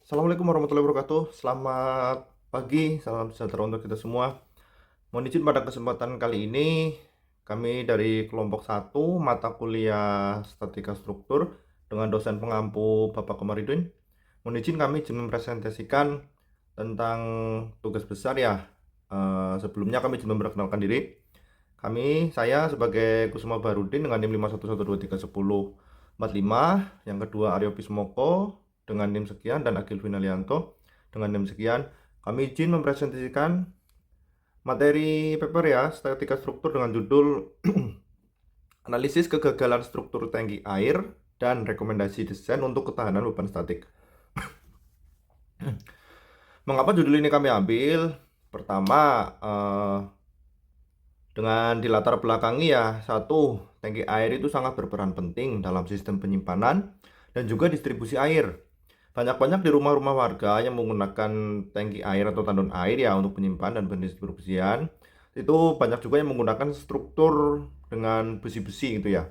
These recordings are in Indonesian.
Assalamualaikum warahmatullahi wabarakatuh. Selamat pagi, salam sejahtera untuk kita semua. Mohon izin pada kesempatan kali ini, kami dari kelompok 1 mata kuliah Statika Struktur dengan dosen pengampu Bapak Komarudin. Mohon izin kami izin mempresentasikan tentang tugas besar ya. Sebelumnya kami izin memperkenalkan diri. Saya sebagai Kusuma Barudin dengan NIM 511231045, yang kedua Aryo Pismoko dengan NIM sekian, dan Agil Vinalianto dengan NIM sekian. Kami izin mempresentasikan materi paper ya, statika struktur dengan judul Analisis Kegagalan Struktur Tangki Air dan Rekomendasi Desain untuk Ketahanan Beban Statik. Mengapa judul ini kami ambil? Pertama, dengan dilatar belakangi ya, satu, tangki air itu sangat berperan penting dalam sistem penyimpanan dan juga distribusi air. Banyak-banyak di rumah-rumah warga yang menggunakan tangki air atau tandon air ya untuk penyimpanan dan pendistribusian. Itu banyak juga yang menggunakan struktur dengan besi-besi gitu ya.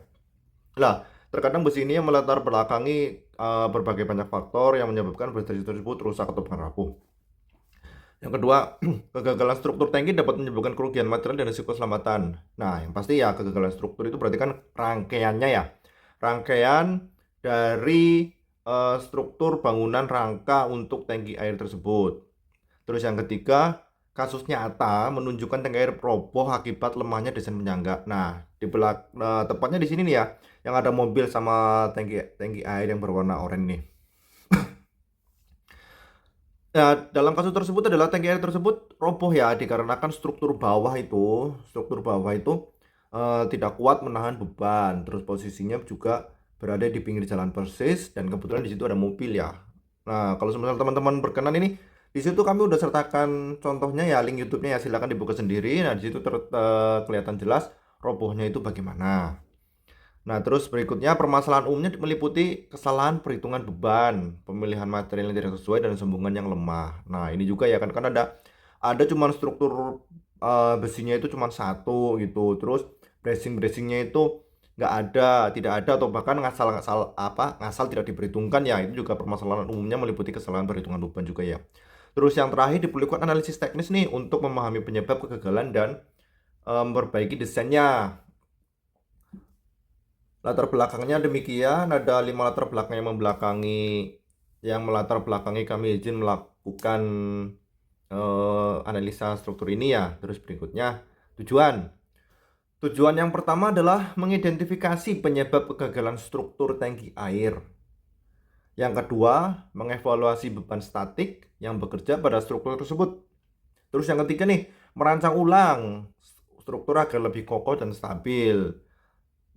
Nah, terkadang besi ini yang melatar belakangi berbagai banyak faktor yang menyebabkan besi tersebut rusak atau bahkan rapuh. Yang kedua, kegagalan struktur tangki dapat menyebabkan kerugian material dan risiko keselamatan. Nah, yang pasti ya kegagalan struktur itu berarti kan rangkaiannya ya. Rangkaian dari struktur bangunan rangka untuk tangki air tersebut. Terus yang ketiga, kasus nyata menunjukkan tangki air roboh akibat lemahnya desain penyangga. Nah, tepatnya di sini nih ya, yang ada mobil sama tangki air yang berwarna oranye nih. Ya, dalam kasus tersebut adalah tangki air tersebut roboh ya, dikarenakan struktur bawah itu tidak kuat menahan beban. Terus posisinya juga berada di pinggir jalan persis, dan kebetulan di situ ada mobil ya. Nah, kalau misalnya teman-teman berkenan ini, di situ kami udah sertakan contohnya ya, link YouTube-nya ya, silakan dibuka sendiri. Nah, di situ kelihatan jelas robohnya itu bagaimana. Nah, terus berikutnya permasalahan umumnya meliputi kesalahan perhitungan beban, pemilihan material yang tidak sesuai, dan sambungan yang lemah. Nah, ini juga ya kan ada cuman struktur besinya itu cuman satu gitu. Terus bracingnya itu nggak ada, tidak ada, atau bahkan ngasal tidak diperhitungkan ya. Itu juga permasalahan umumnya meliputi kesalahan perhitungan beban juga ya. Terus yang terakhir diperlukan analisis teknis nih untuk memahami penyebab kegagalan dan memperbaiki desainnya. Latar belakangnya demikian, ada 5 latar belakang yang melatar belakangi kami izin melakukan analisa struktur ini ya. Terus berikutnya tujuan. Tujuan yang pertama adalah mengidentifikasi penyebab kegagalan struktur tangki air. Yang kedua, mengevaluasi beban statik yang bekerja pada struktur tersebut. Terus yang ketiga nih, merancang ulang struktur agar lebih kokoh dan stabil.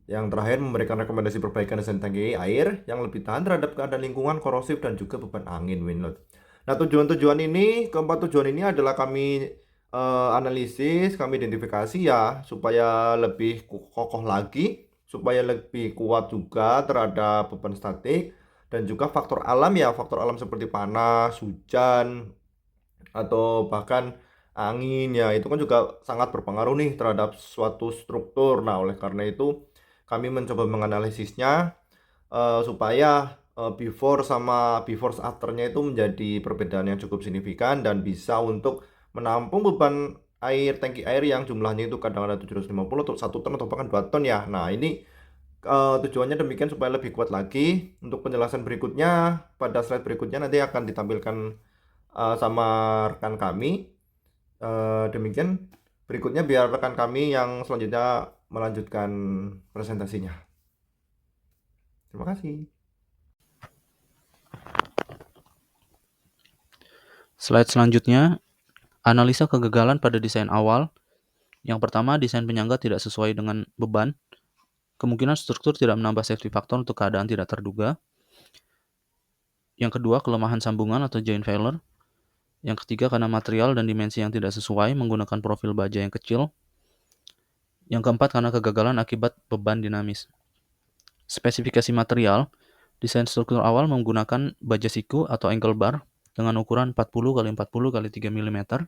Yang terakhir, memberikan rekomendasi perbaikan desain tangki air yang lebih tahan terhadap keadaan lingkungan, korosif, dan juga beban angin windload. Nah, keempat tujuan ini adalah kami analisis, kami identifikasi ya, supaya lebih kokoh lagi, supaya lebih kuat juga terhadap beban statik, dan juga faktor alam ya, faktor alam seperti panas, hujan, atau bahkan angin ya, itu kan juga sangat berpengaruh nih terhadap suatu struktur. Nah, oleh karena itu kami mencoba menganalisisnya supaya before afternya itu menjadi perbedaan yang cukup signifikan dan bisa untuk menampung beban tangki air yang jumlahnya itu kadang-kadang 750 atau 1 ton atau bahkan 2 ton ya. Nah, ini tujuannya demikian supaya lebih kuat lagi. Untuk penjelasan berikutnya, pada slide berikutnya nanti akan ditampilkan sama rekan kami. Demikian, berikutnya biar rekan kami yang selanjutnya melanjutkan presentasinya. Terima kasih. Slide selanjutnya, analisa kegagalan pada desain awal. Yang pertama, desain penyangga tidak sesuai dengan beban. Kemungkinan struktur tidak menambah safety factor untuk keadaan tidak terduga. Yang kedua, kelemahan sambungan atau joint failure. Yang ketiga, karena material dan dimensi yang tidak sesuai menggunakan profil baja yang kecil. Yang keempat, karena kegagalan akibat beban dinamis. Spesifikasi material, desain struktur awal menggunakan baja siku atau angle bar dengan ukuran 40 x 40 x 3 mm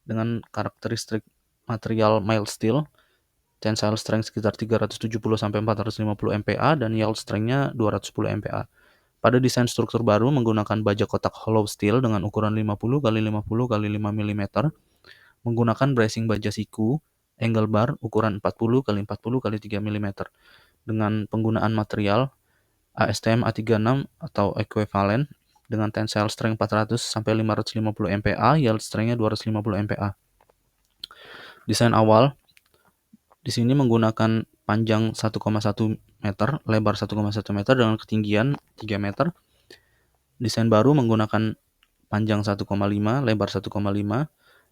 dengan karakteristik material mild steel, tensile strength sekitar 370 sampai 450 MPa dan yield strength-nya 210 MPa. Pada desain struktur baru menggunakan baja kotak hollow steel dengan ukuran 50 x 50 x 5 mm, menggunakan bracing baja siku, angle bar ukuran 40 x 40 x 3 mm, dengan penggunaan material ASTM A36 atau equivalent dengan tensile strength 400 sampai 550 MPa, yield strength-nya 250 MPa. Desain awal di sini menggunakan panjang 1,1 meter, lebar 1,1 meter dengan ketinggian 3 meter. Desain baru menggunakan panjang 1,5, lebar 1,5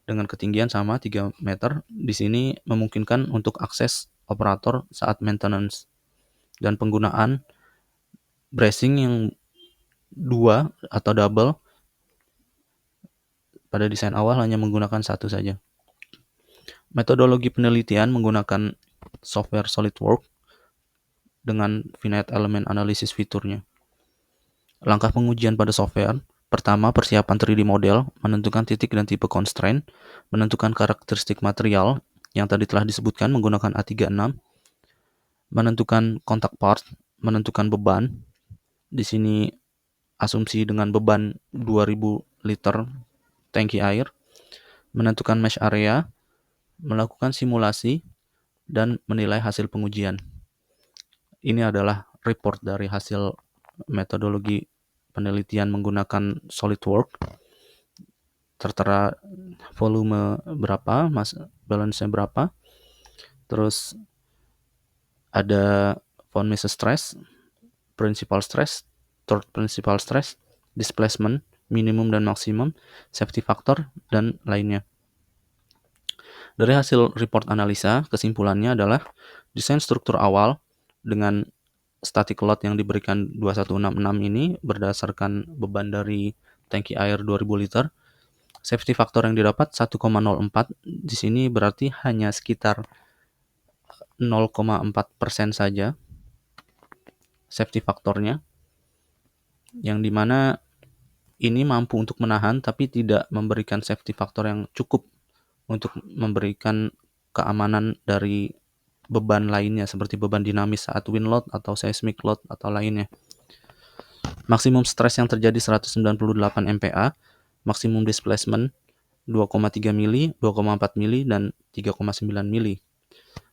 dengan ketinggian sama 3 meter. Di sini memungkinkan untuk akses operator saat maintenance dan penggunaan bracing yang 2 atau double. Pada desain awal hanya menggunakan satu saja. Metodologi penelitian menggunakan software SolidWorks dengan finite element analysis fiturnya. Langkah pengujian pada software: pertama, persiapan 3D model, menentukan titik dan tipe constraint, menentukan karakteristik material yang tadi telah disebutkan menggunakan A36, menentukan kontak part, menentukan beban. Di sini asumsi dengan beban 2000 liter tangki air, menentukan mesh area, melakukan simulasi, dan menilai hasil pengujian. Ini adalah report dari hasil metodologi penelitian menggunakan SolidWorks. Tertera volume berapa, balance-nya berapa, terus ada von Mises stress, principal stress, third principal stress, displacement, minimum dan maksimum, safety factor, dan lainnya. Dari hasil report analisa, kesimpulannya adalah desain struktur awal dengan static load yang diberikan 2166 ini berdasarkan beban dari tangki air 2000 liter. Safety factor yang didapat 1,04. Di sini berarti hanya sekitar 0,4% saja safety faktornya, yang dimana ini mampu untuk menahan tapi tidak memberikan safety factor yang cukup untuk memberikan keamanan dari beban lainnya seperti beban dinamis saat wind load atau seismic load atau lainnya. Maksimum stres yang terjadi 198 MPa, maksimum displacement 2,3 mili, 2,4 mili, dan 3,9 mili.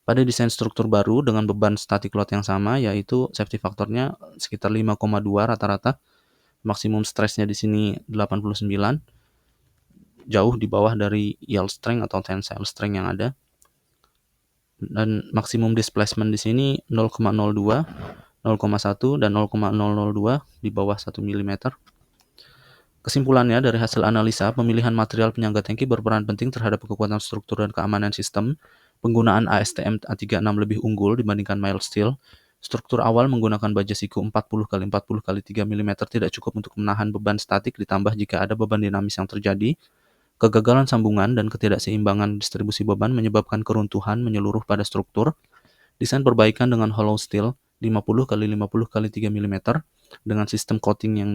Pada desain struktur baru dengan beban static load yang sama, yaitu safety faktornya sekitar 5,2 rata-rata, maksimum stresnya di sini 89, jauh di bawah dari yield strength atau tensile strength yang ada. Dan maksimum displacement di sini 0,02, 0,1, dan 0,002 di bawah 1 mm. Kesimpulannya, dari hasil analisa, pemilihan material penyangga tangki berperan penting terhadap kekuatan struktur dan keamanan sistem. Penggunaan ASTM A36 lebih unggul dibandingkan mild steel. Struktur awal menggunakan baja siku 40 x 40 x 3 mm tidak cukup untuk menahan beban statik, ditambah jika ada beban dinamis yang terjadi. Kegagalan sambungan dan ketidakseimbangan distribusi beban menyebabkan keruntuhan menyeluruh pada struktur. Desain perbaikan dengan hollow steel 50 x 50 x 3 mm dengan sistem coating yang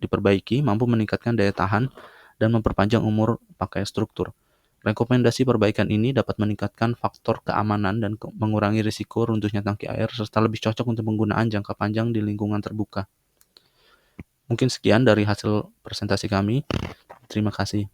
diperbaiki mampu meningkatkan daya tahan dan memperpanjang umur pakai struktur. Rekomendasi perbaikan ini dapat meningkatkan faktor keamanan dan mengurangi risiko runtuhnya tangki air serta lebih cocok untuk penggunaan jangka panjang di lingkungan terbuka. Mungkin sekian dari hasil presentasi kami. Terima kasih.